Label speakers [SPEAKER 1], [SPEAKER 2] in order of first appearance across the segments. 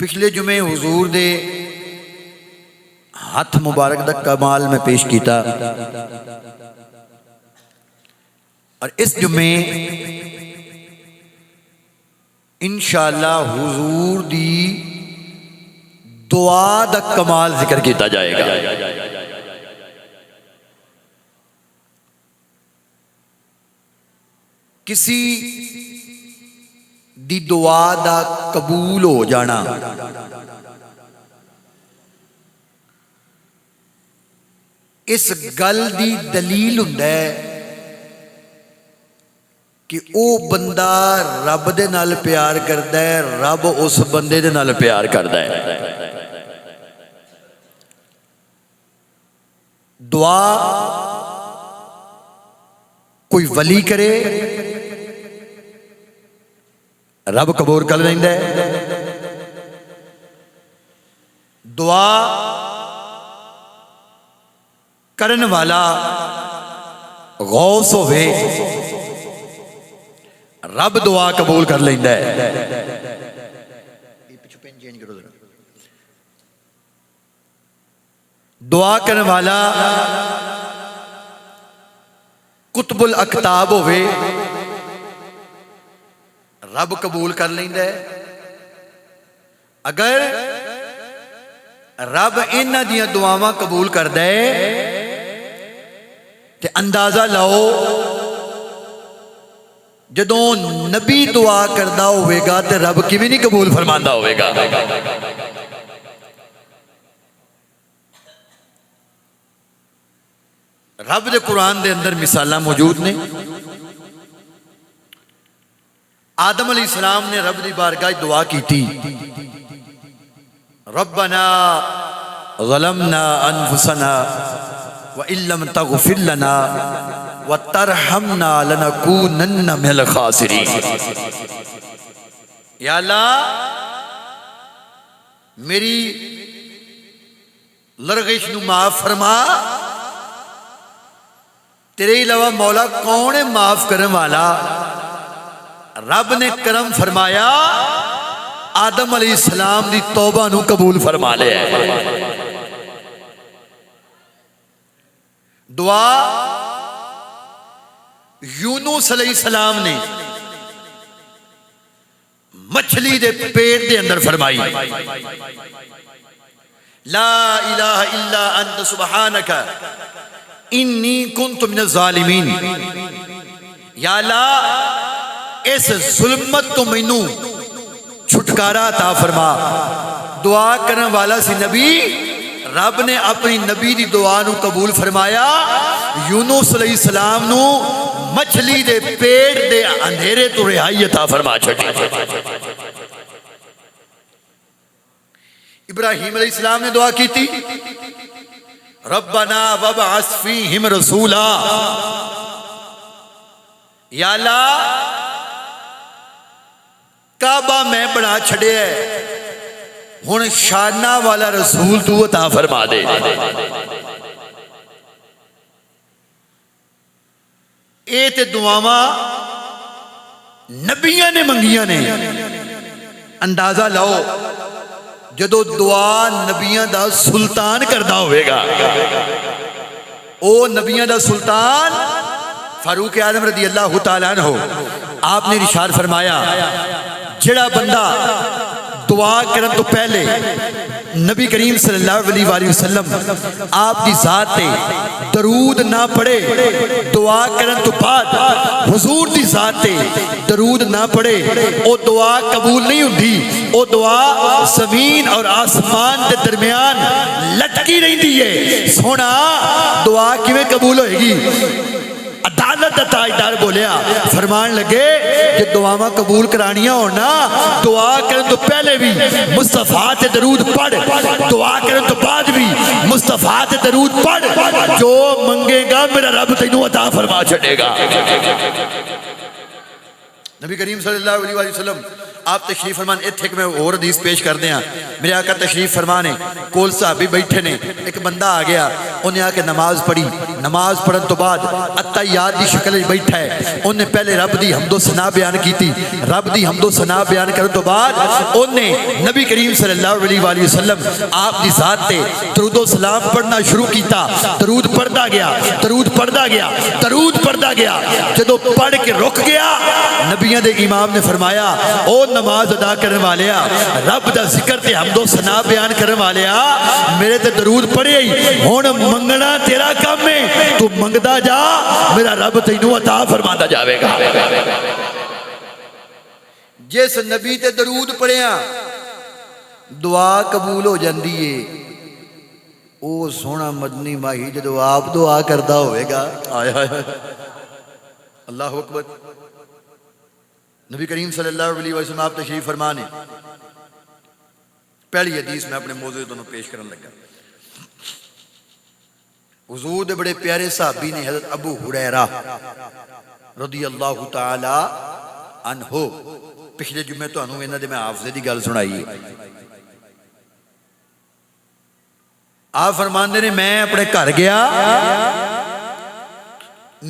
[SPEAKER 1] پچھلے جمعے حضور دے ہاتھ مبارک دا کمال میں پیش کیتا اور اس جمعے انشاءاللہ حضور دی دعا دا کمال ذکر کیتا جائے گا۔ کسی دی دعا دا قبول ہو جانا اس گل دی دلیل ہوندا ہے کہ او بندہ رب دے نال پیار کردا ہے، رب اس بندے دے نال پیار کردا ہے۔ دعا کوئی ولی کرے رب قبول کر لیندا ہے، دعا کرن والا غوث ہوئے رب دعا قبول کر لیندا ہے۔ دعا کرن والا قطب الاقطاب ہوئے رب قبول کر لیندا ہے۔ اگر رب انہاں دیاں دعاواں قبول کردا ہے تے اندازہ لاؤ جدوں نبی دعا کردا ہوئے گا تے رب کیویں نہیں قبول فرماندا ہوئے گا۔ رب دے قرآن دے اندر مثالاں موجود نے۔ آدم علیہ السلام نے رب دی بارگاہ دعا کی تھی، ربنا ظلمنا انفسنا وَإِن لَّمْ تَغْفِرْ لَنَا وَتَرْحَمْنَا لَنَكُونَنَّ مِنَ الْخَاسِرِينَ۔ یا اللہ میری لرغش نو معاف فرما، تیرے علاوہ مولا کون ہے معاف کرنے والا؟ رب نے کرم فرمایا، آدم علیہ السلام دی توبہ نو قبول فرما لے۔ دعا یونس علیہ السلام نے مچھلی دے پیٹ دے اندر فرمائی، لا الہ الا انت سبحانک انی کنت من الظالمین۔ یا اللہ اس ظلمت تو مینوں چھٹکارا عطا فرما۔ دعا کرنے والا سی نبی، رب نے اپنی نبی دی دعا نو قبول فرمایا، یونس علیہ السلام نو مچھلی دے پیٹ دے اندھیرے تو رہائی عطا فرما چھٹی۔ ابراہیم علیہ السلام نے دعا کی تھی، ربنا وابعث فیہم رسولا۔ یا اللہ کعبہ میں بنا چھڑے ہے، ہن شانہ والا رسول تو عطا فرما دے۔ اے تے دعاواں نبیاں نے منگیاں نے۔ اندازہ لاؤ جدو دعا نبیاں دا سلطان کردہ ہوئے گا، او نبیاں دا سلطان فاروق اعظم رضی اللہ تعالیٰ عنہ، آپ نے ارشاد فرمایا جڑا بندہ دعا کرن تو پہلے نبی کریم صلی اللہ علیہ وآلہ وسلم آپ دی ذات تے درود نہ پڑھے، دعا کرن تو بعد حضور دی ذات تے درود نہ پڑھے، او دعا قبول نہیں ہوندی۔ او دعا زمین اور آسمان دے درمیان لٹکی رہندی ہے۔ سونا دعا کیویں قبول ہوئے گی؟ عدالت دا تاجدار بولیا، فرمان لگے کہ دعاواں قبول کرانیاں ہونا، دعا کرن تو پہلے بھی مصطفیٰ تے درود پڑھ، دعا کرن تو بعد بھی مصطفیٰ تے درود پڑھ، جو منگے گا میرا رب تینوں عطا فرما چھڑے گا۔ نبی کریم صلی اللہ علیہ وآلہ وسلم آپ تشریف فرمان اتھے کہ میں اور حدیث پیش کر دیا میرے آقا تشریف فرمانے کول صحابی بیٹھے نے ایک بندہ آ گیا انہیں آ کے نماز پڑھی نماز پڑھن تو بعد اتحیات دی شکل بیٹھا ہے انہیں پہلے رب دی حمد و ثنا بیان کی تھی رب دی حمد و ثنا بیان کرن تو بعد انہیں نبی کریم صلی اللہ علیہ وآلہ وسلم آپ دی ذات تے درود و سلام پڑھنا شروع کیتا درود پڑھدا گیا درود پڑھدا گیا درود پڑھدا گیا جدو پڑھ کے رک گیا نبیوں دے امام نے فرمایا او نماز ادا کرنے والیا رب دا ذکر تے حمد و ثنا بیان کرنے والیا میرے تے درود پڑھے ہی ہن منگنا تیرا کام ہے تو منگدا جا میرا رب تینوں عطا فرماندا جاوے گا جس نبی تے درود پڑھیا دعا قبول ہو جاندی ہے او سونا مدنی ماہی جدو آپ دعا کردا ہوئے گا آئے آئے اللہ اکبر نبی کریم صلی اللہ علیہ وسلم آپ تشریف فرمانے پہلی حدیث میں اپنے موضوع دونوں پیش کرنے لگا حضور دے بڑے پیارے صحابی نے حضرت ابو ہریرہ رضی اللہ تعالی عنہ پچھلے جمعے تو انہوں انہوں دے میں حافظے دی گل سنائی آپ فرماندے نے میں اپنے گھر گیا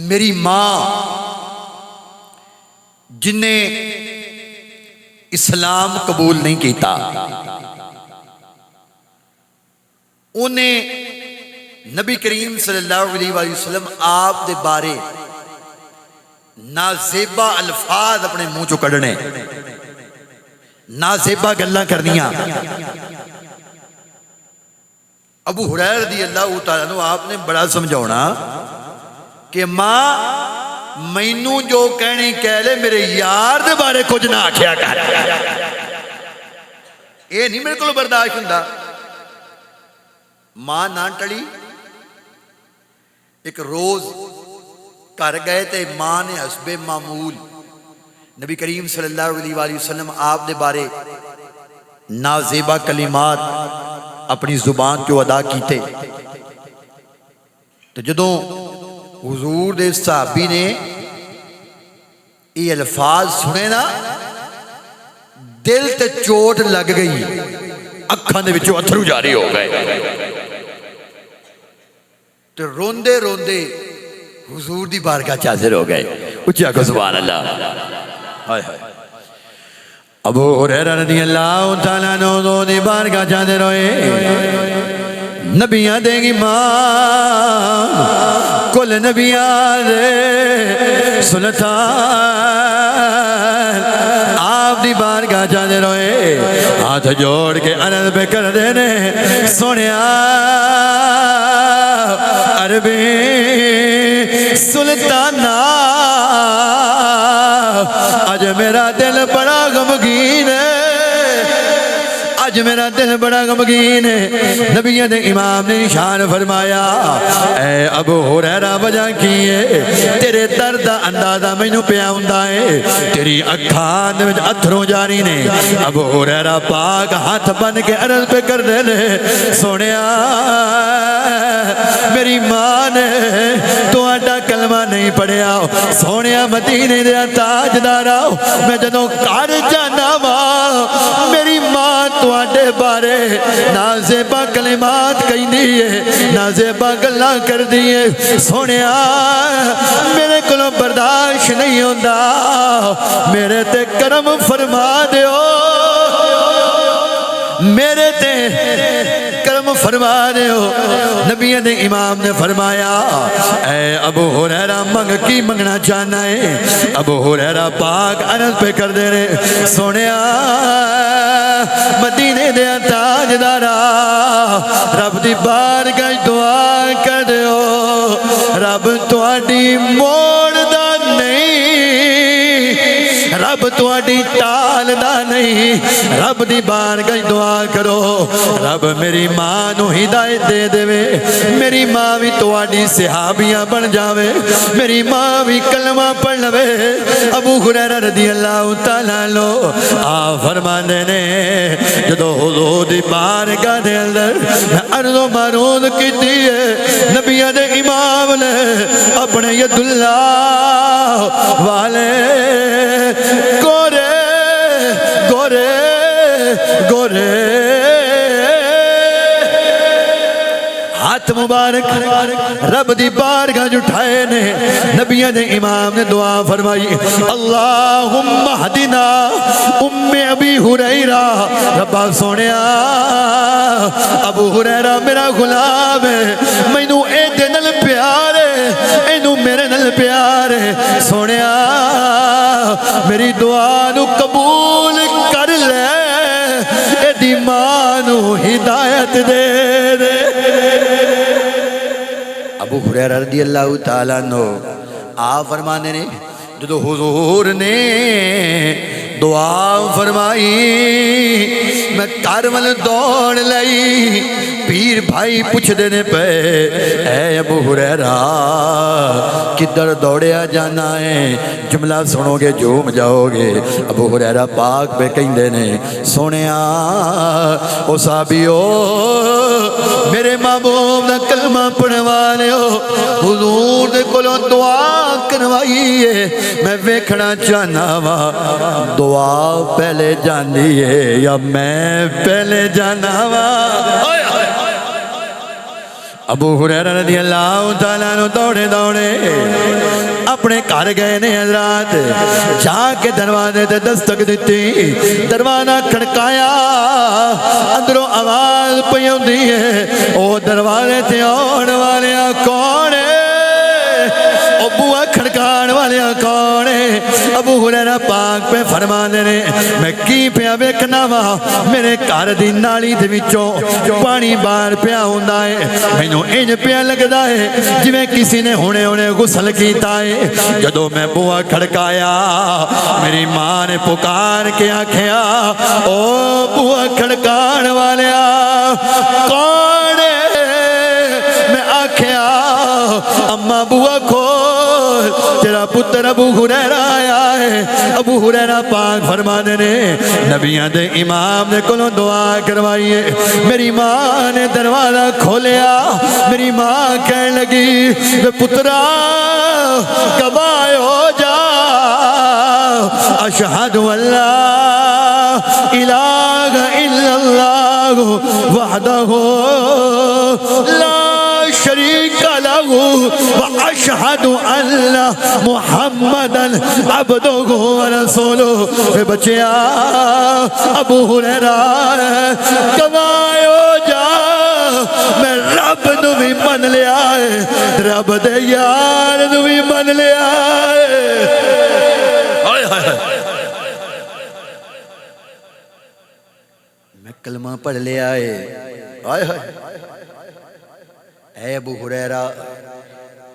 [SPEAKER 1] میری ماں جن نے اسلام قبول نہیں کیتا انہیں نبی کریم صلی اللہ علیہ وسلم آپ دے بارے نازیبہ الفاظ اپنے منہ چو کڑنے نازیبہ گلاں کرنیاں ابو ہریرہ رضی اللہ تعالیٰ عنہ آپ نے بڑا سمجھونا کہ ماں مینوں جو کہنی کہہ لے میرے یار دے بارے کچھ نہ آکھیا کر اے نہیں میرے کو برداشت ہوندا ماں نہ ٹڑی ایک روز کر گئے تے ماں نے حسب معمول نبی کریم صلی اللہ علیہ وآلہ وسلم آپ دے بارے نازیبہ کلمات اپنی زبان جو ادا کیتے تو جدوں حضور دے صحابی نے یہ الفاظ سنے نا دل تے چوٹ لگ گئی اکھاں دے وچوں اتھرو جاری ہو گئے تو روندے روندے حضور دی بارگاہ چ حاضر ہو گئے اچھا کو سبحان اللہ ہائے ہائے ابو ہریرہ رضی اللہ تعالیٰ عنہ دی بارگاہ چ حاضر ہوئے نبیاں دے گی ماں کل نبیاں دے سلطان آپ دی بارگاہ جانے روئے ہاتھ جوڑ کے عرض پہ کر دینے سنیا عربی سلطانہ آج میرا دل بڑا غمگین ہے آج میرا دل بڑا غمگین ہے نبیوں نے امام نے نشان فرمایا اے ابو ہریرہ وجہ کیے تیرے درد اندازہ مینوں پیا ہوندا ہے تیری اکھاں دے وچ اتھروں جاری نے ابو ہریرہ پاک ہاتھ بن کے عرض پہ کر دے لے سونیا میری ماں نے تہاڈا کلمہ نہیں پڑھیا سونیا مدینے دے تاجدارا میں جدوں گھر جانا وا میری ماں تواڈے بارے نازیبہ کلمات کہندی ہے نازیبہ گلاں کردی ہے سونیا میرے کولوں برداشت نہیں ہوندا میرے تے کرم فرما دیو میرے تے کرم فرما دیو نبی نے امام نے فرمایا اے ابو ہریرہ منگ کی منگنا چاہنا ہے ابو ہریرہ پاک عرض پہ کر دے رہے سونیا مدینے دے تاجدارا رب دی بارگاہ دعا کر دیو رب تواڈی موڑ دا نہیں رب رب تواڈی ٹالدا نہیں رب دی بارگاہ دعا کرو رب میری ماں نو ہدایت دے دے میری ماں بھی تواڈی صحابیاں بن جاوے میری ماں بھی کلمہ پڑھ لوے ابو ہریرہ رضی اللہ تعالیٰ عنہ آپ فرماندے نے جدو حضور دی بارگاہ دے اندر عرض و معروض کیتی ہے نبیوں دے امام نے اپنے ید اللہ والے گورے گورے گورے ہاتھ مبارک رب دی بارگاہ جھٹائے نے نبیوں نے امام نے دعا فرمائی اللہم اہدنا ام ابی ہریرہ ربا سونیا ابو ہریرہ میرا غلام ہے مینوں اے دے نال پیار ہے اینوں میرے نال پیار ہے سونیا میری دعا نو قبول کر لے اے دی ماں نو ہدایت دے دے ابو ہریرہ رضی اللہ تعالیٰ عنہ آپ فرمانے نے جدو حضور نے دعا فرمائی میں کارمل دوڑ لئی پیر بھائی پوچھ دینے پہ اے ابو ہریرہ کدھر دوڑیا جانا ہے جملہ سنو گے جھوم جاؤ گے ابو ہریرہ پاک پہ کہیں دینے سونیا او صحابیو میرے محبوب دا کلمہ پڑھنے والے ہو حضور دے کولوں دعا کروائی ہے میں ویکھنا چاہنا وا دعا پہلے جاندی ہے یا میں پہلے جانا وا ابو ہریرہ رضی اللہ تعالیٰ عنہ دوڑے دوڑے اپنے گھر گئے نے حضرات جا کے دروازے تے دستک دیتی دروازہ کھڑکایا اندروں آواز پئی ہوندی ہے او دروازے تے آن والے کون ہے او بوا کھڑکان والے کون ہے ابو ہریرہ پاک پہ فرما دے نے میں کی پیا ویکھنا وا میرے گھر دی نالی دے وچوں پانی باہر پیا ہوندا ہے مینوں انج پیا لگدا ہے جویں کسی نے ہونے غسل کیتا ہے جدوں میں بوا کھڑکایا میری ماں نے پکار کے آکھیا او بوا کھڑکان والیا کون ہے میں آکھیا اما بوا کھول تیرا پتر ابو ہریرہ آیا ہے ابو ہریرہ پاک فرمانے نے نبیوں دے امام نے کولوں دعا کروائیے میری ماں نے دروازہ کھولیا میری ماں کہنے لگی پترا گواہ ہو جا اشہد اللہ الہ الا اللہ وحدہ لا شریک لہ واشہد ان محمدا عبدہ ورسولہ اے بچیا ابو ہریرہ گواہ ہو جا میں رب نو بھی من لیا ہے رب دے یار نو بھی من لیا ہے میں کلمہ پڑھ لیا ہے اے ابو ہریرہ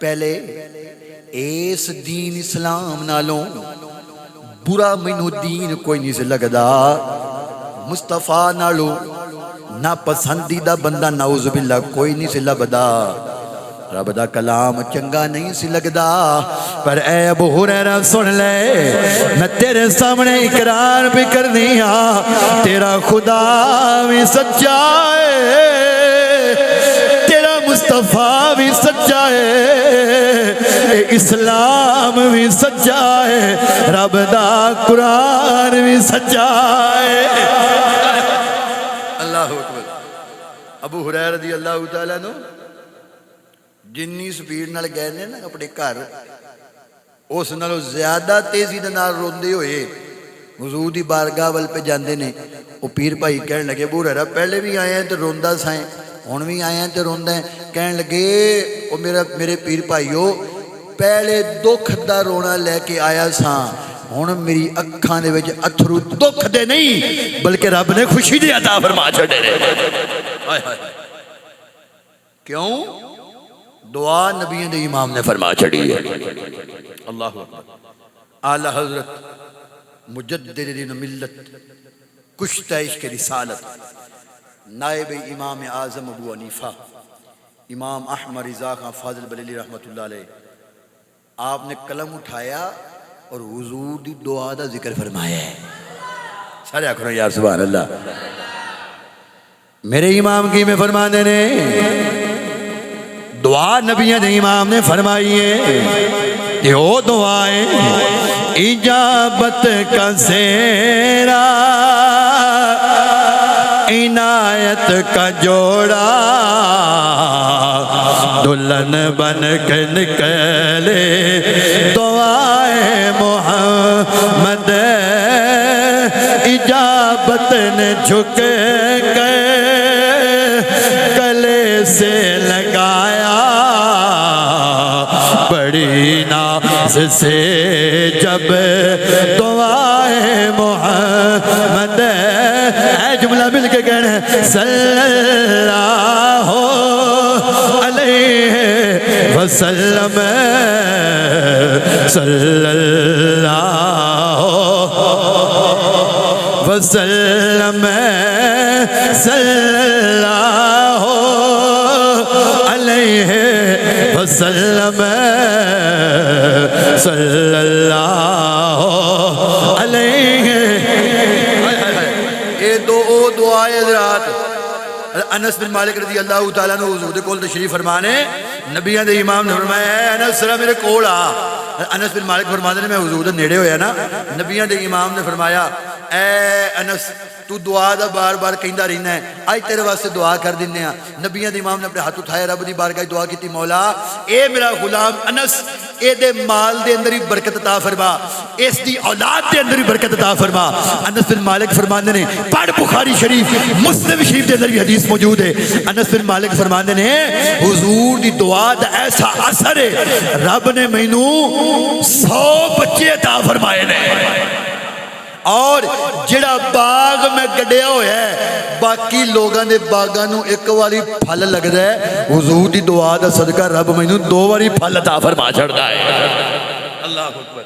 [SPEAKER 1] پہلے اس دین اسلام نالوں برا مینوں دین کوئی نہیں سے لگدا مصطفیٰ نالوں نا پسندیدہ بندہ نعوذ باللہ کوئی نہیں سے لبدا رب دا کلام چنگا نہیں سی لگدا پر اے ابو ہریرہ سن لے میں تیرے سامنے اقرار بھی کرنی ہاں تیرا خدا بھی سچا ہے تیرا مصطفیٰ بھی سچا ہے اسلام بھی سچا ہے رب دا قرآن بھی سچا ہے اللہ اکبر ابو ہریرہ رضی اللہ تعالیٰ عنہ جنی سپیڈ نال گئے نے نا اپنے گھر اس نالوں زیادہ تیزی دے نال روندے ہوئے حضور دی بارگاہ ول پہ جاندے نے وہ پیر بھائی کہنے لگے ابو ہریرہ پہلے بھی آئے ہیں تو روندا سائیں ہن بھی آئے ہیں تو روندا ہے کہنے لگے وہ میرے پیر بھائیو پہلے دکھ دا رونا لے کے آیا ساں ہن میری اکھاں دے وچ اتھرو دکھ دے نہیں بلکہ رب نے خوشی دی عطا فرما چھڈے نے کیوں دعا نبیوں دے امام نے فرما چھڑی ہے اللہ اعلی حضرت مجدد دین ملت، کشتہ عشق رسالت، نائب امام اعظم ابو حنیفہ امام احمد رضا خان فاضل بریلوی رحمۃ اللہ علیہ، آپ نے قلم اٹھایا اور حضور دی دعا دا ذکر فرمایا ہے. سارے آخر یا سبحان اللہ. میرے امام کی میں فرمانے نے دعا نبیوں نے امام نے فرمائی ہے کہ وہ دعائیں اجابت کا زیرا عنایت کا جوڑا دلہن بن کے نکلے دعائیں محمد اجابت نے جھک کے گلے سے لگایا بڑی ناز سے جب دعائیں محمد اے جملہ مل کے کہنا ہے صلی اللہ علیہ وسلم صلی اللہ وسلم صلی اللہ علیہ وسلم صلی اللہ علیہ. یہ دو دعائیں حضرات انس بن مالک رضی اللہ تعالیٰ نے حضور دے کول تشریف فرمانے نبیوں دے امام نے فرمایا اے انس ذرا میرے کول آ. انس بن مالک فرماتے ہیں میں حضور دے نیڑے ہویا نا, نبیوں دے امام نے فرمایا اے انس تو دعا دا بار بار کہندا رہنا ہے, آج تیرے واسطے دعا کر دینے ہیں. نبیوں دے امام نے اپنے ہاتھ اٹھائے رب دی بارگاہ دعا کی مولا اے میرا غلام انس اے دے مال دے اندر ہی برکت عطا فرما, اس دی اولاد دے اندر ہی برکت عطا فرما. انس بن مالک فرماندے نے پڑھ بخاری شریف مسلم شریف دے اندر بھی حدیث موجود ہے. انس بن مالک فرماندے نے حضور دی دعا دا ایسا اثر ہے رب نے مینوں 100 بچے عطا فرمائے نے, اور جڑا باغ میں گڈیا ہویا ہے باقی لوگاں دے باغاں نوں ایک واری پھل لگدا ہے, حضور دی دعا دا صدقہ رب مینوں 2 واری پھل عطا فرما چھڑدا ہے. اللہ اکبر.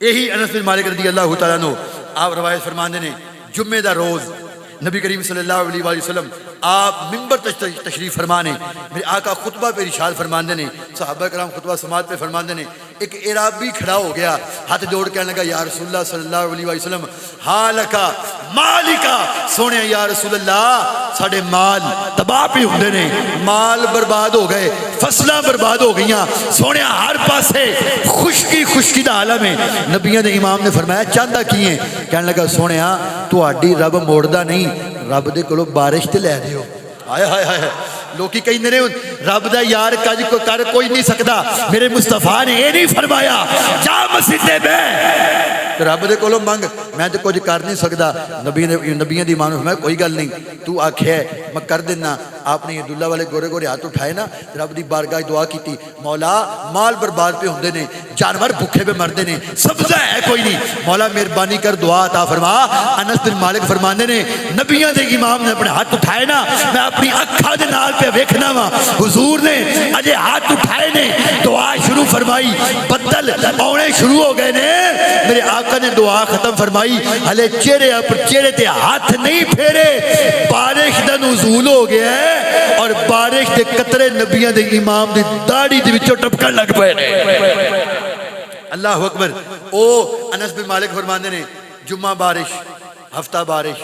[SPEAKER 1] یہی انس بن مالک رضی اللہ تعالیٰ عنہ آپ روایت فرماندے نے جمعے دا روز نبی کریم صلی اللہ علیہ وآلہ وسلم آپ ممبر تشریف فرمانے, میرے آقا خطبہ پہ ارشاد فرماندے نے, صحابہ کرام خطبہ سماعت پہ فرماندے نے, ایک عرابی کھڑا ہو گیا ہاتھ جوڑ کہنے لگا یا رسول اللہ صلی اللہ علیہ وآلہ وسلم حالکا مالکا, سونے یا رسول اللہ ساڑھے مال تباہ پہ ہوندے نے, مال برباد ہو گئے, فصلہ برباد ہو گئیاں, سونے ہر پاسے خشکی دا عالم ہے. نبیوں نے امام نے فرمایا چاندہ کیے, کہنے لگا سونے تو آڈی رب موڑدا نہیں, رب دے کولو بارش تے لے دیو. آئے ہائے ہائے لوکی کہیں نے رب دا یار کج کو کر کوئی نہیں سکتا, میرے مصطفیٰ نے یہ نہیں فرمایا جا مسجد بے رب دے کولو منگ, میں تو کچھ کر نہیں سکتا. نبیوں دی امام نے فرمایا کوئی گل نہیں, تو آکھے میں کر دینا. آپ نے عبداللہ والے گورے گورے ہاتھ اٹھائے نا, رب دی بارگاہ دعا کیتی مولا مال برباد پہ ہوندے نے, جانور بھوکے پہ مردے نے, سبزہ ہے کوئی نہیں, مولا مہربانی کر دعا عطا فرما. انس بن مالک فرماندے نے نبیوں دے امام نے اپنے ہاتھ اٹھائے نا, میں اپنی اکھاں دے نال پہ ویکھنا وا حضور نے اجے ہاتھ اٹھائے نے دعا شروع فرمائی, بدل آنے شروع ہو گئے نے, میرے آقا نے دعا ختم فرمائی, ہلے چہرے تے ہاتھ نہیں پھیرے, بارش دا نزول ہو گیا ہے اور بارش دے قطرے نبیوں دے امام دی داڑھی دے وچوں ٹپکن لگ پئے نے. اللہ اکبر. او انس بن مالک فرماندے نے جمعہ بارش, ہفتہ بارش,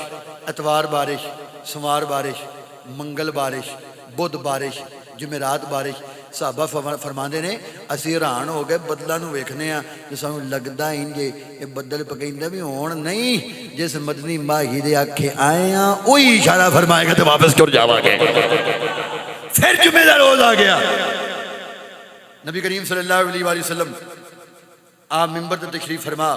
[SPEAKER 1] اتوار بارش, سوار بارش, منگل بارش, بدھ بارش, جمعرات بارش. صحابہ فرماندے نے اسی حیران ہو گئے بدلاں نوں ویکھنے آ تے سانوں لگدا انجے یہ بدل پکیندا بھی ہون نہیں, جس مدنی ماہی دے آکھے آئے ہاں وہی اشارہ فرمائے گا تے واپس ٹر جاواں گے. پھر جمعے دا روز آ گیا, نبی کریم صلی اللہ علیہ وآلہ وسلم آپ ممبر تے تشریف فرما,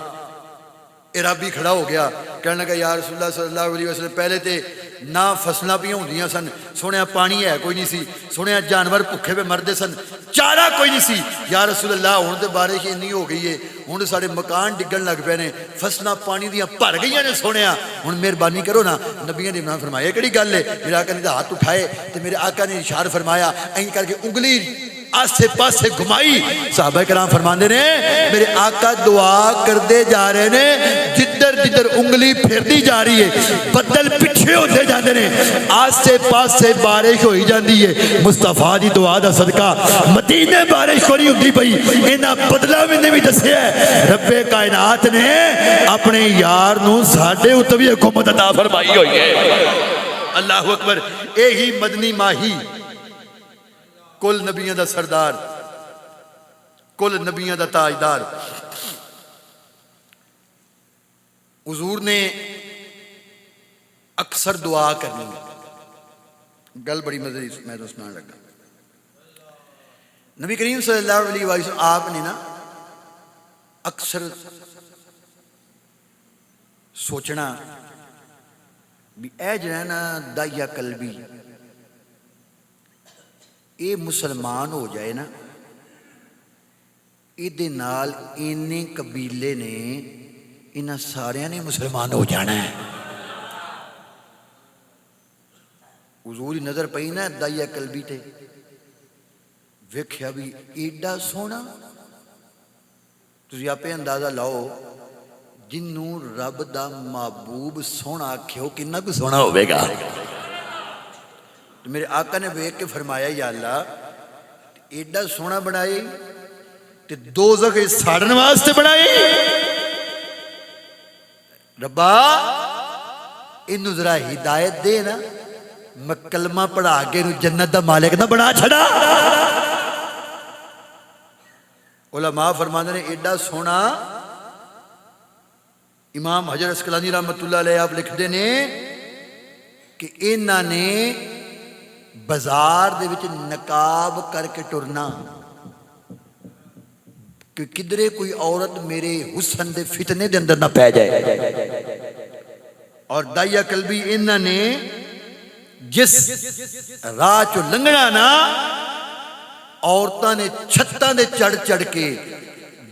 [SPEAKER 1] عرابی کھڑا ہو گیا, کہنے لگا یا رسول اللہ صلی اللہ علیہ وسلم پہلے تے نہ فصلاں پہ ہوندیاں سن, سنیا پانی ہے کوئی نہیں سی, سنیا جانور بھکھے پہ مردے سن, چارہ کوئی نہیں سی. یا رسول اللہ ہن تے بارش اتنی ہو گئی ہے, ہن سارے مکان ڈگن لگ پے نے, فصلاں پانی دیاں بھر گئیاں نے, سنیا ہن مہربانی کرو نا. نبیوں نے امام فرمایا کیڑی گل ہے, میرے آقا نے ہاتھ اٹھائے تے میرے آقا نے اشارہ فرمایا, این کر کے انگلی آسے پاسے گھمائی. صحابہ کرام فرماندے نے میرے آقا دعا کردے جا رہے نے, جدھر جدھر انگلی پھردی جا رہی ہے بدل پیچھے ہوتے جاندے نے, آسے پاسے بارش ہوئی جاندی ہے. مصطفیٰ دی دعا دا صدقہ مدینے بارش ہو نہیں ہوندی پئی. انہاں بدلا میں بھی دسیا ہے رب کائنات نے اپنے یار نو ساڈے اوتے بھی حکومت عطا فرمائی ہوئی ہے. اللہ اکبر. یہی مدنی ماہی کل نبیوں دا سردار, کل نبیوں دا تاجدار, حضور نے اکثر دعا کرنی. گل بڑی مزے میں تو سنان لگا. نبی کریم صلی اللہ علیہ وسلم آپ نے نا اکثر سوچنا بھی اے جڑا نا دایا قلبی اے مسلمان ہو جائے نا, یہ نال اینے قبیلے نے انہاں سارے نے مسلمان ہو جانا ہے. حضور دی نظر پئی نا دایا قلبی تے, ویکھیا بھی ایڈا سونا. تسی آپے اندازہ لاؤ جنوں رب دا محبوب سونا آکھیو کنا کو سونا ہوئے گا. تو میرے آقا نے ویکھ کے فرمایا یا اللہ ایڈا سونا بنائی تے دوزخ ساڑن واسطے بنائی. ربا انہوں ذرا ہدایت دے نا, میں کلمہ پڑھا کے جنت دا مالک نہ بنا چھڑا. علماء فرماندے نے ایڈا سونا. امام حجر اسقلانی رحمت اللہ علیہ آپ لکھتے نے کہ انہاں نے بازار دے وچ نقاب کر کے ٹرنا کہ کدرے کوئی عورت میرے حسن دے فتنے دے اندر نہ پہ جائے. اور دایا قلبی انہاں نے جس راہ چو لنگنا نا عورتاں نے چھتاں دے چڑھ چڑھ کے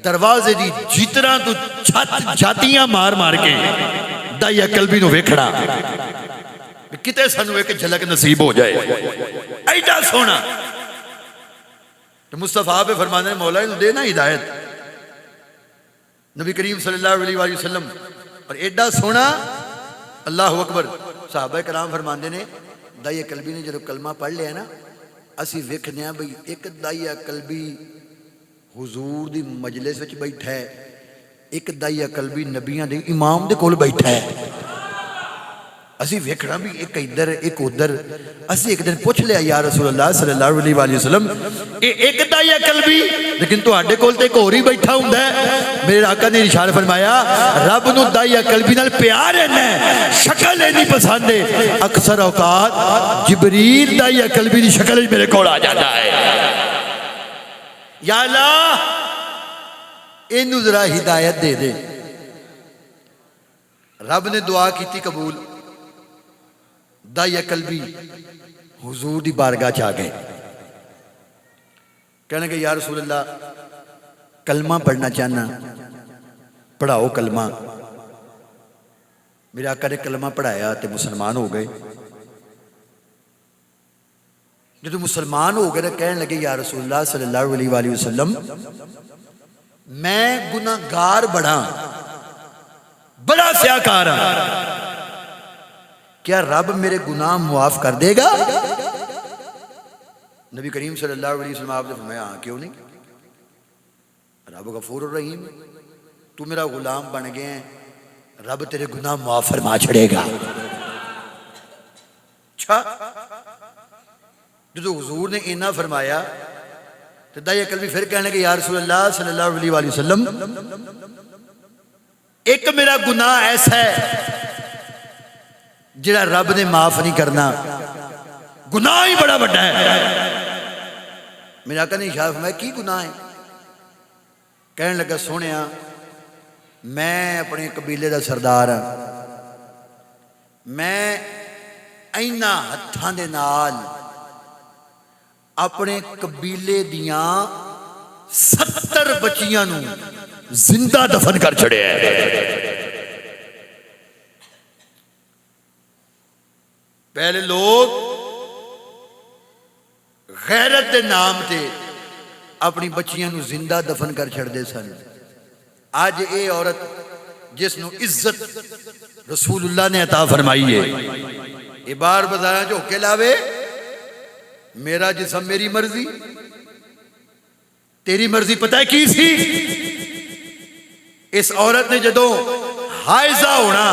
[SPEAKER 1] دروازے دی جیتراں تو چھت جاتیاں مار مار کے دایا قلبی نو ویکھڑا کتے سانو ایک جھلک نصیب ہو جائے. ایڈا سونا. تو مصطفیٰ پہ فرمانے نے مولا انہوں دینا ہدایت. نبی کریم صلی اللہ علیہ وآلہ وسلم اور ایڈا سونا. اللہ اکبر. صحابہ کرام فرماندے نے دایا قلبی نے جب کلمہ پڑھ لیا نا اسی ویکھنے ہیں بھئی ایک دایا قلبی حضور دی مجلس وچ بیٹھا ہے, ایک دایا قلبی نبیاں دے امام دے کول بیٹھا ہے. اسی ویکھنا بھی ایک ادھر ایک ادھر. اسی ایک دن پوچھ لیا یا رسول اللہ صلی اللہ علیہ وآلہ وسلم ایک دایا قلبی لیکن تو آڈے کول تے ایک اور ہی بیٹھا ہوں ہے. میرے آقا نے اشارہ فرمایا رب نو دایا قلبی نال پیار ہے, شکل ہے نہیں پسند ہے. اکثر اوقات جبریل دایا قلبی دی شکل میرے کول آ جاتا ہے. یا اللہ اینو ذرا ہدایت دے دے. رب نے دعا کی تھی قبول. دایا قلبی حضور دی بارگاہ چاہ گئے. کہنے کہ یا رسول اللہ کلمہ پڑھنا چاہنا, پڑھاؤ کلمہ. میرے آقا نے کلمہ پڑھایا تے مسلمان ہو گئے. جب مسلمان ہو گئے کہنے لگے یا رسول اللہ صلی اللہ علیہ وآلہ وسلم میں گناہگار بڑا سیاکار ہوں, کیا رب میرے گناہ معاف کر دے گا؟ نبی کریم صلی اللہ علیہ وسلم آپ نے فرمایا ہاں کیوں نہیں, رب غفور الرحیم, تو میرا غلام بن گئے ہیں, رب تیرے گناہ معاف فرما چھڑے گا. اچھا جو حضور نے اینا فرمایا تو دایا قلبی پھر کہنے کہ یا رسول اللہ صلی اللہ علیہ وآلہ وسلم ایک میرا گناہ ایسا ہے جڑا رب نے معاف نہیں کرنا, گناہ ہی بڑا بڑا ہے. میرے آقا نے اشارہ فرمایا کی گناہ ہے؟ کہنے لگا سونیا میں اپنے قبیلے دا سردار ہوں, میں اینا ہتھاں دے نال اپنے قبیلے دیاں 70 بچیاں نو زندہ دفن کر چھڑے ہیں. پہلے لوگ غیرت دے نام تے اپنی بچیاں نو زندہ دفن کر چھڑ دے سن. آج اے عورت جس نو عزت رسول اللہ نے عطا فرمائی ہے، یہ بار بازاراں جو کے لاوے میرا جسم میری مرضی. تیری مرضی پتہ ہے کی سی؟ اس عورت نے جدوں حائضہ ہونا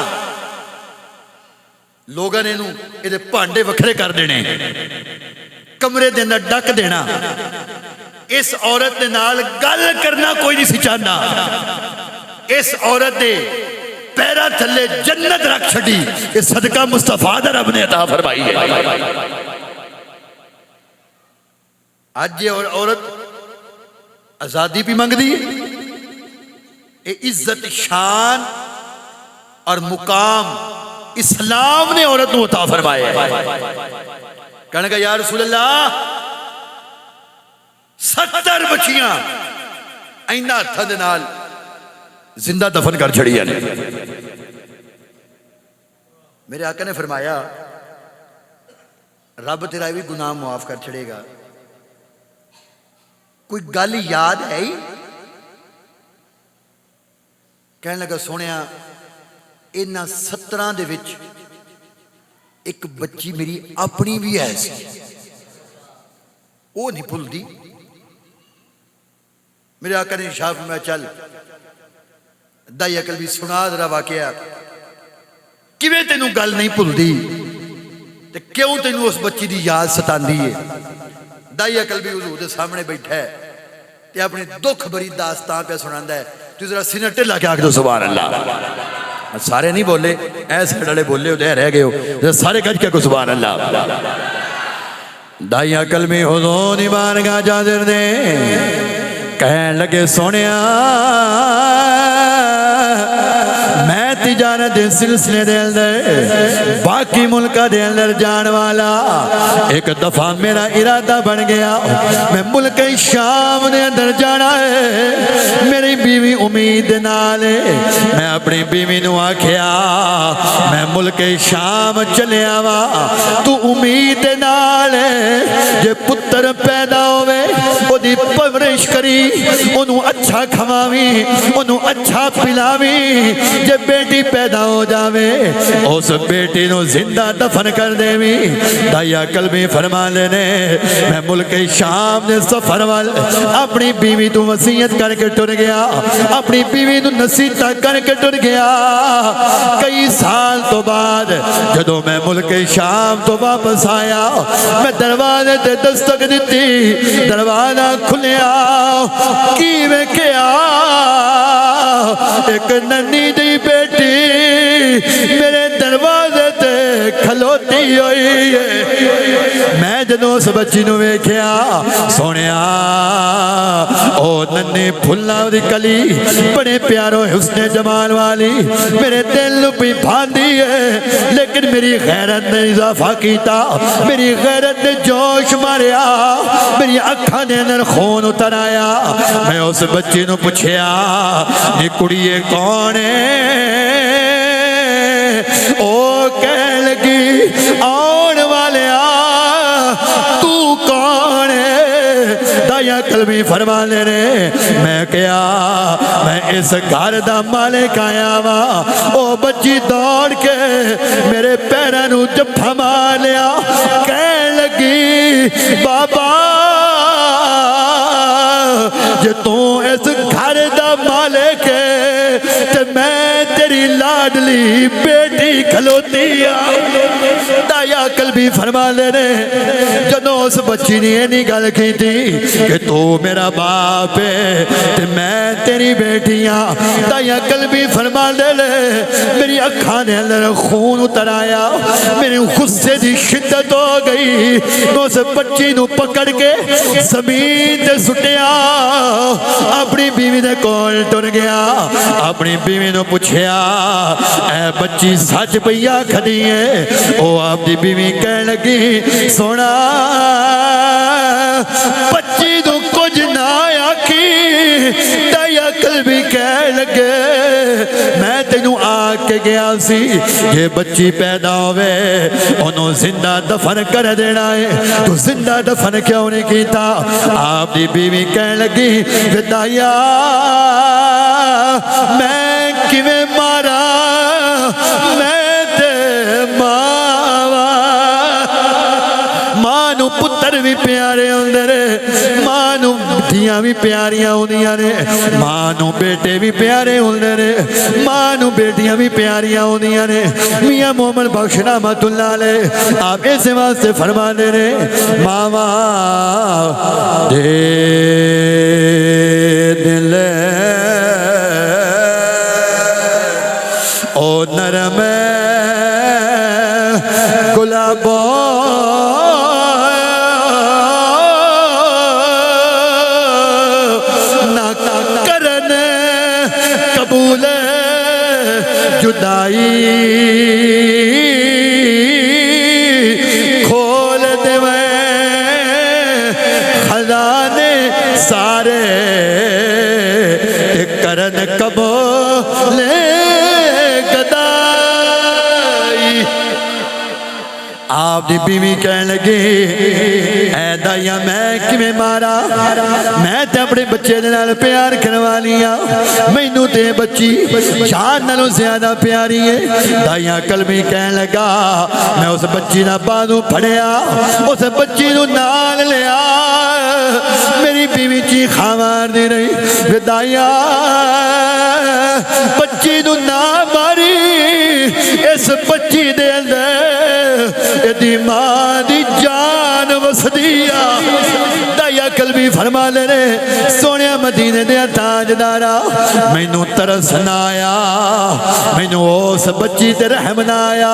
[SPEAKER 1] لوگاں نے یہ بھانڈے وکھرے کر دینے، کمرے دے اندر ڈک دینا. اس عورت دے نال گل کرنا کوئی نہیں سی چاہتا. اس عورت دے پیرا تھلے جنت رکھ چھڑی. یہ صدقہ مصطفیٰ دا رب نے عطا فرمائی ہے. آج یہ عورت آزادی بھی منگ دی. یہ عزت شان اور مقام اسلام نے عورت کو عطا فرمایا ہے. کہنے کا یا رسول اللہ 70 بچیاں اینا ہتھاں دے نال زندہ دفن کر چھڑی نے. میرے آقا نے فرمایا رب تیرا بھی گناہ معاف کر چھڑے گا. کوئی گل یاد ہے ہی؟ کہنے لگا سونیا انہاں 17 دے وچ ایک بچی میری اپنی بھی ہے سی، وہ نہیں بھول دی. میرے آقا نے ارشاد فرمایا چل دائی عقل بھی سنا ذرا واقعہ کیویں تینوں گل نہیں بھول دی تے کیوں تینوں اس بچی دی یاد ستاندی ہے. دائی عقل بھی حضور دے سامنے بیٹھا ہے تے اپنی دکھ بھری داستان پہ سناندا ہے. تو ذرا سینہ ٹھلا کے آکھ دو سبحان اللہ. سارے نہیں بولے ایسے ڈڑے بولے ہوتے رہ گئے ہو. سارے گج کے کو سبحان اللہ. دائی عقل میں حضور دی بارگاہ حاضر نے کہنے لگے سونیا میں تجارت دے سلسلے دے اندر باقی ملکہ دے اندر جان والا ایک دفعہ میرا ارادہ بن گیا میں ملک شام دے اندر جانا ہے. میری بیوی امید نال میں اپنی بیوی نو آکھیا میں ملک شام چلے آوا تو امید نال جے پتر پیدا ہوئے او دی پرورش کری انہوں اچھا کھواوی انہوں اچھا پلاوی. جے بیٹی پیدا ہو جاوے اس بیٹی نو زندہ دفن کر دے وی. دائی عقل بھی فرما لینے میں ملک شام دے سفر وال اپنی بیوی تو وصیت کر کے ٹر گیا، اپنی بیوی تو نصیحت کر کے ٹر گیا. کئی سال تو بعد جدو میں ملک شام تو واپس آیا میں دروازے تے دستک دیتی، دروازہ کھلیا کی میں کیا ایک ننی دی بیٹی میرے دروازے تے کھلوتی ہوئی ہے. میں جدوں اس بچی نو ویکھیا سونیا او ننی پھلاں دی کلی بڑے پیارو حسن جمال والی میرے دل پہ بھاندی ہے، لیکن میری غیرت نے اضافہ کیتا، میری غیرت نے جوش ماریا، میری اکھاں دے اندر خون اتر آیا. میں اس بچی نو پوچھیا یہ کڑیے کون ہے؟ او کہہ لگی آن والیا تو کون ہے؟ دائی عقل بھی فرما لے رہے میں کیا میں اس گھر دا مالک آیا وا. او بچی دوڑ کے میرے پیراں نو جفا مار لیا، کہہ لگی بابا جے تو اس گھر دا مالک ہے تے میں تیری لاڈلی بیٹی کھلوتی آ. دائی عقل بھی فرما لے رہے جدوں اس بچی نے اینی گل کی تھی کہ تو میرا باپ ہے تے میں تیری بیٹیاں. دائی عقل بھی فرما لے میری اکھاں دے اندر خون اتر آیا، میرے غصے دی شدت ہو گئی. میں اس بچی نو پکڑ کے زمین تے سٹیا، اپنی بیوی دے کول ٹر گیا، اپنی بیوی نو پوچھیا اے بچی سچ پیا کھدی ہے؟ او آپ دی بیوی کہنے لگی سونا بچی تو کچھ نہ آکھی. دائی عقل بھی کہنے لگے میں تینوں آ کے گیا سی یہ بچی پیدا ہوئے انہوں زندہ دفن کر دینا ہے تو زندہ دفن کیوں نہیں کیتا آپ دی بیوی کہنے لگی ودایا میں کیویں مارا میں تے ماں نو پتر بھی پیارے ہوندے نے ماں نو دھیاں بھی پیاریاں ہوندیاں نے ماں نو بیٹے بھی پیارے ہوندے نے ماں نو بیٹیاں بھی پیاریاں ہوندیاں نے میاں محمد بخش رحمت اللہ علیہ آپ اس واسطے فرماندے نے ماما دے دل او نرم گلابوں قبول جدائی کھول دے خزانے سارے کرن قبول گدائی آپ دی بیوی کہنے لگی اے دائیا میں کیویں مارا میں تے اپنے بچے دے نال پیار کروا لیا مینوں تے بچی جان نالوں زیادہ پیاری ہے دائیا کلمی کہنے لگا میں اس بچی دا بازو پھڑیا اس بچی نو نال لیا میری بیوی چیخاں مار دی رہی دائیا بچی نو نہ ماری اس بچی دے اندر دی ماں دی جان وسدیا دایا قلبی فرما لے رے سونیا مدینے دیا تاجدارا مینوں ترس نہ آیا مینوں اس بچی تے رحم نہ آیا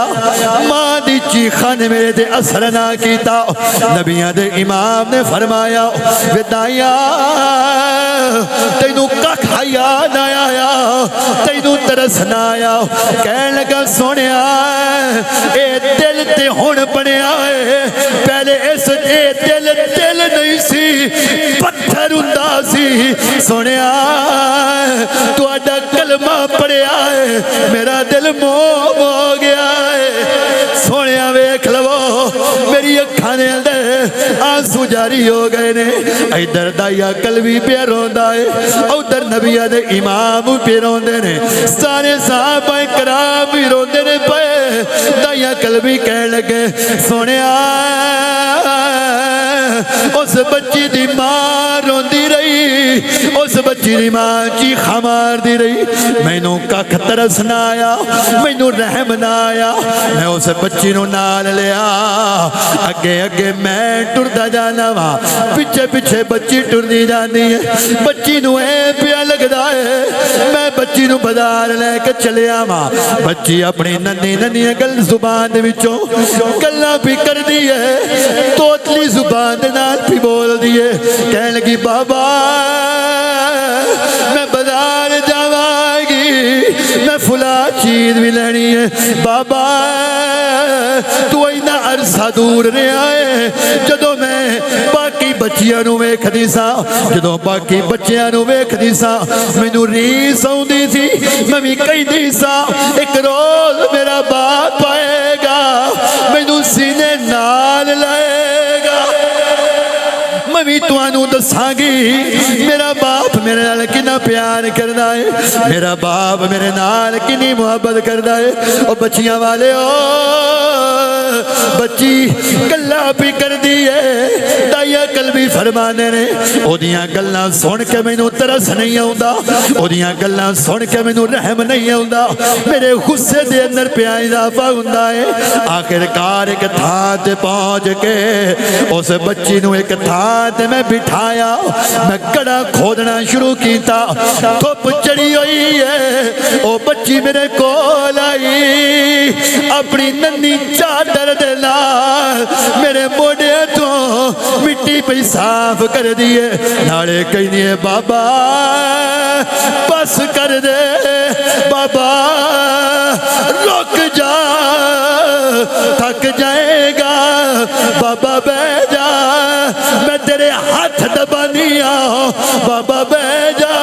[SPEAKER 1] ماں دی چیخاں نے میرے تے اثر نہ کیتا نبیاں دے امام نے فرمایا ودایا تینوں ککھ حیا نہ آیا تینوں ترس نہ آیا کہنے لگا سونیا اے دل تے ہون بنیا ہے پہلے اس اے دل نہیں سی پتھر ہوندا سی سونیا تو اڈا کلمہ پڑھیا ہے میرا دل موم ہو گیا ہے سونیا ویکھ لو میری اکھاں دے اندر آنسو جاری ہو گئے نے ادھر دایا قلبی پہ روندا ہے ادھر نبیاں دے امام پہ روندے نے سارے صحابہ کرام بھی روندے نے پے دایا قلبی کہنے لگے سونیا اس بچی دی ماں روندی رہی اس بچی دی ماں چیخاں مار دی رہی مینوں ککھ ترس نہ آیا مینوں رحم نہ آیا میں اس بچی نو نال لیا اگے اگے میں ٹردا جانا وا پیچھے پیچھے بچی ٹردی جاندی ہے بچی نو اے پیا لگدا ہے میں بچی نو بازار لے کے چلیا وا بچی اپنی ننھی ننھی گل زبان دے وچوں گلاں بھی کردی ہے توتلی زبان دے نال بھی بول دی ہے کہنے لگی بابا میں بازار جاواں گی میں فلاں چیز بھی لینی ہے بابا تو اینا عرصہ دور رہا ہے جدو میں باقی بچیاں نو ویکھدی سا جدو باقی بچیاں نو ویکھدی سا مینوں ریس آوندی سی میں بھی کہندی سا ایک روز میرا باپ آئے گا مینوں سینے نال لائے گا میں بھی تانوں دساں گی میرا باپ میرے نال کنا پیار کردا ہے میرا باپ میرے نال کنی محبت کردا ہے او بچیاں والے او بچی گلاں بھی کردی ہے دایا قلبی فرمانے نے او دیاں گلاں سن کے مینوں ترس نہیں آوندا او دیاں گلاں سن کے مینوں رحم نہیں آوندا میرے غصے دے اندر پیا اضافہ ہوندا ہے آخرکار ایک تھاں تے پہنچ کے اس بچی نو ایک تھاں تے میں بٹھایا میں گڑا کھودنا شروع کیتا دھوپ چڑھی ہوئی ہے او بچی میرے کول آئی اپنی ننھی چادر دے نال میرے موڈے تو مٹی پہ صاف کر دیے نالے کہنی ہے بابا بس کر دے بابا رک جا تھک جائے گا بابا بہ جا میں تیرے ہاتھ دبانی آؤں بابا بہ جا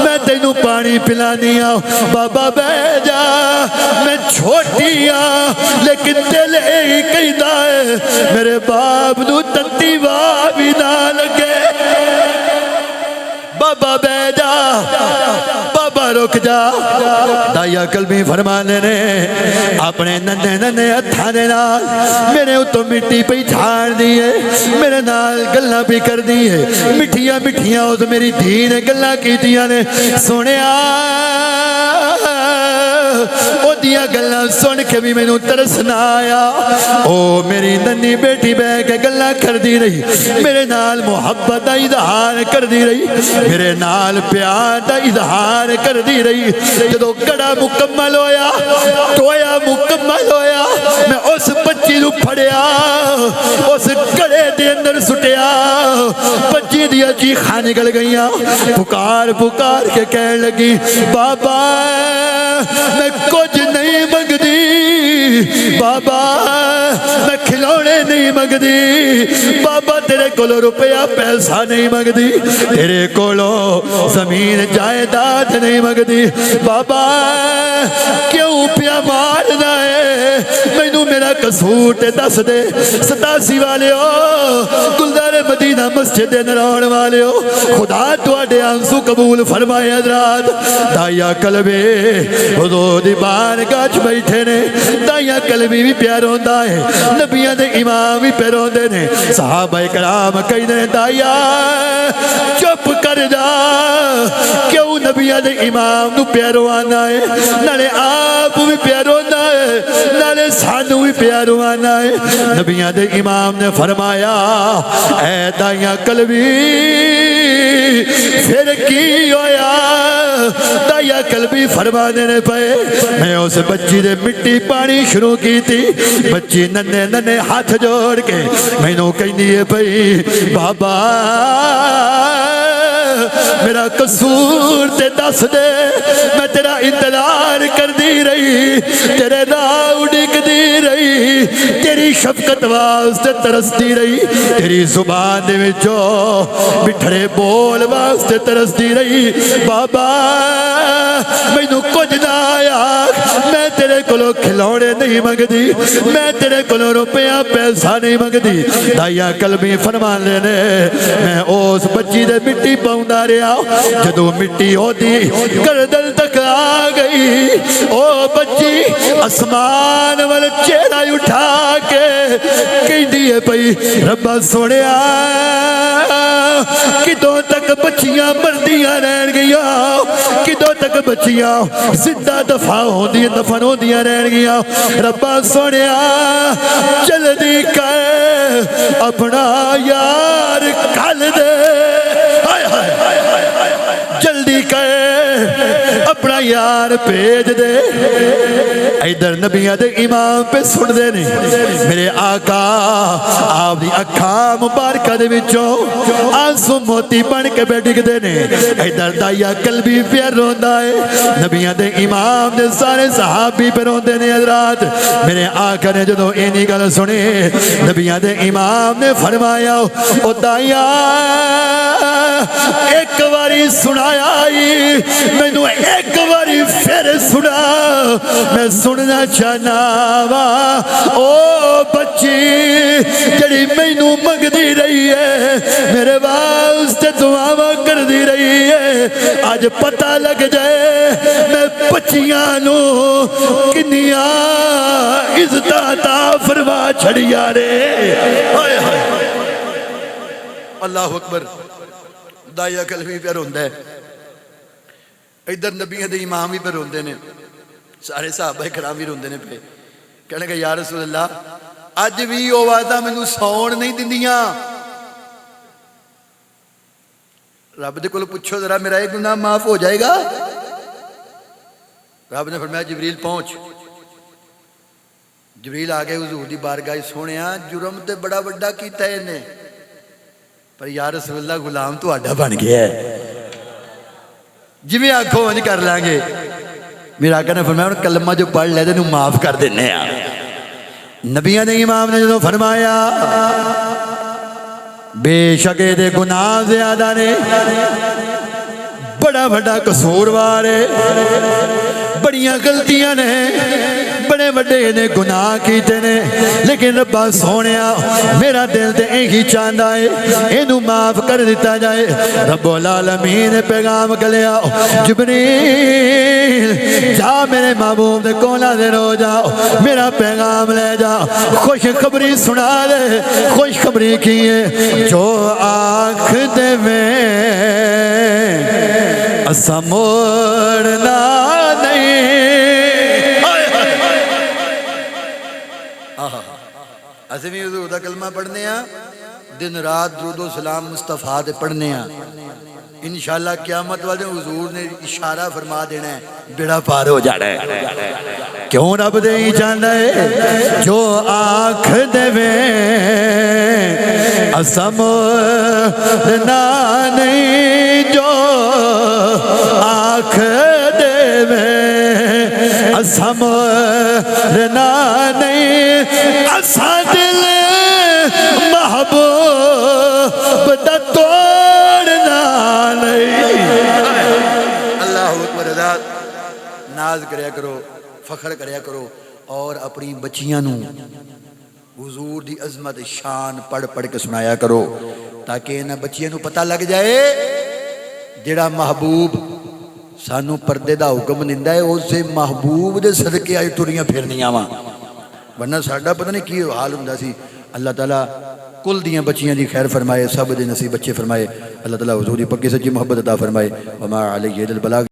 [SPEAKER 1] میں تینوں پانی پلانی آؤ بابا بہ جا میں چھوٹی لیکن دل ہی کہندا ہے میرے باپ نو تتی واہ بھی نہ لگے بابا بہ جا بابا رک جا دایا قلبی فرمانے نے اپنے ننے ننے ہتھاں دے نال میرے اتوں مٹی پہ جھاڑ دیئے میرے نال گلاں بھی کر دیئے مٹھیاں مٹھیاں اس میری دھی نے گلاں کیتیاں نے سنیا او دیا گلاں سن کے بھی میں نو ترس نہ آیا او میری ننی بیٹی بہ کے گلاں کر دی رہی میرے نال محبت دا اظہار کر دی رہی میرے نال پیار دا اظہار کر دی رہی جدو کڑا مکمل ہویا ٹویا مکمل ہویا میں اس بچی نو پھڑیا اس کڑے دے اندر سٹیا بچی دیا چیخاں نکل گئیاں پکار پکار کے کہنے لگی بابا میں کچھ نہیں منگدی بابا میں کھلونے نہیں منگدی بابا تیرے کولو روپیہ پیسہ نہیں منگدی تیرے کولو زمین جائیداد نہیں منگدی بابا کیوں پیا مارنا ہے مینوں میرا قصور تے دس دے 87 والے ہو گلزار مدینہ مسجد نراؤن والے ہو خدا تواڈے آنسو قبول فرمائے حضرات دایا قلبے حضور دی بارگاہ وچ بیٹھے نے دایا قلبی بھی پیار ہوندا ہے نبیاں دے امام بھی پیار ہوندے نے صحابہ کرام کہندے نے دایا چپ کر جا کیوں نبیاں دے امام نو پیارو آنا ہے نالے آپ بھی پیارو آنا ہے نالے سانو بھی پیارو آنا ہے نبیاں دے امام نے فرمایا اے دایا قلبی پھر کی ہویا دایا قلبی فرمانے نے پے میں اس بچی دے مٹی پانی شروع کی تھی بچی ننے ننے ہاتھ جوڑ کے میں نو کہنی ہے پئی بابا میرا قصور تے دس دے میں تیرا انتظار کر دی رہی تیرے راہ ڈک دی رہی تیری شفقت واسطے ترس دی رہی تیری زبان دے وچوں بٹھڑے بول واسطے ترس دی رہی بابا مینوں کچھ نہ آیا میں تیرے کولو کھلونے نہیں منگدی میں تیرے کولو روپیہ پیسہ نہیں منگدی دایا قلبی فرمان لینے میں اس بچی دے مٹی پاؤندا رہا جدو مٹی ہوتی گردن تک آ گئی او بچی اسمان وال چہرہ اٹھا کے کہندی ہے پئی ربا سونیا کدوں تک بچیاں مردیاں رہن گیاں کدوں تک بچیاں زندہ دفن ہوندیاں رہن گیاں ربا سونیا جلدی کر اپنا یار کھل دے جلدی کر اپنا یار بھیج دے ادھر نبیاں دے امام پہ سن دے نہیں میرے آقا آپ دی اکھاں مبارکہ دے وچوں آنسو موتی بن کے بے ڈگ دے نے ادھر دایا قلبی پہ روندا ہے نبیاں دے امام دے سارے صحابی پہ روندے نے حضرات میرے آقا نے جدو اینی گل سنے نبیاں دے امام نے فرمایا او دایا ایک باری سنایا میں نو ایک باری پھر سنا میں سننا چاہنا وا او بچی جڑی میں نو منگ دی رہی ہے میرے واسطے دعا کر دی رہی ہے آج پتہ لگ جائے میں بچیاں نو کنیاں عزت عطا فرما چھڑیا رے اللہ اکبر دایا قلبی پہ روندا ہے ادھر نبیوں دے امام بھی پہ روندے نے سارے صحابہ کرام بھی روندے نے پہ کہنے کہ یا رسول اللہ اج بھی او وعدہ مینوں سون نہیں دیندیاں رب دے کولوں پوچھو ذرا میرا یہ گناہ معاف ہو جائے گا رب نے فرمایا جبریل پہنچ جبریل آگے حضور دی بارگاہ سونیا جرم تے بڑا بڑا کیتا ہے نے پر یا رسول اللہ غلام تو آڈا بن گیا ہے جی میں آنکھوں ونج کر لیں گے میرا آقا نے فرمایا انہوں کلمہ جو پڑھ لے دے انہوں معاف کر دینے نبیان امام نے جو فرمایا بے شکے دے گناہ زیادہ نے بڑا بڑا قصوروار ہے، بڑیاں غلطیاں نے، بڑے بڑے نے گناہ کیتے نے، لیکن ربا سونیا میرا دل تے یہی چاہتا ہے اینو معاف کر دیتا جائے۔ رب العالمین نے پیغام کلیا، جبریل جا میرے محبوب دے کولا دے رو جاؤ، میرا پیغام لے جا، خوش خبری سنا دے۔ خوش خبری کی ہے، جو آنکھ دے میں اسا موڑنا نہیں۔ اسے بھی حضور دا کلمہ پڑھنے ہیں، دن رات درود و سلام مصطفیٰ دے پڑھنے ہیں، انشاءاللہ قیامت والے حضور نے اشارہ فرما دینا ہے، بیڑا پار ہو جانا ہے۔ کیوں رب دے ہی جانا ہے، جو آنکھ دے میں اسم نہ نہیں، جو آنکھ دے میں اسم نہ نہیں، اسا دل محبوب دا توڑنا نہیں۔ اللہ اکبر، ناز کریا کرو، فخر کریا کرو، اور اپنی بچیاں نو حضور دی عظمت شان پڑھ پڑھ کے سنایا کرو، تاکہ انہاں بچیاں نو پتہ لگ جائے جڑا محبوب سانو پردے دا حکم دیندا ہے، اسے محبوب دے صدقے آئی ٹریاں پھرنیاں وا، ورنہ ساڈا پتہ نہیں کی حال ہوندا سی۔ اللہ تعالیٰ کل دیاں بچیاں دی خیر فرمائے، سب دے نصیب بچے فرمائے، اللہ تعالیٰ حضور دی پکی سچی محبت عطا فرمائے۔ وما علیہ البلاغ۔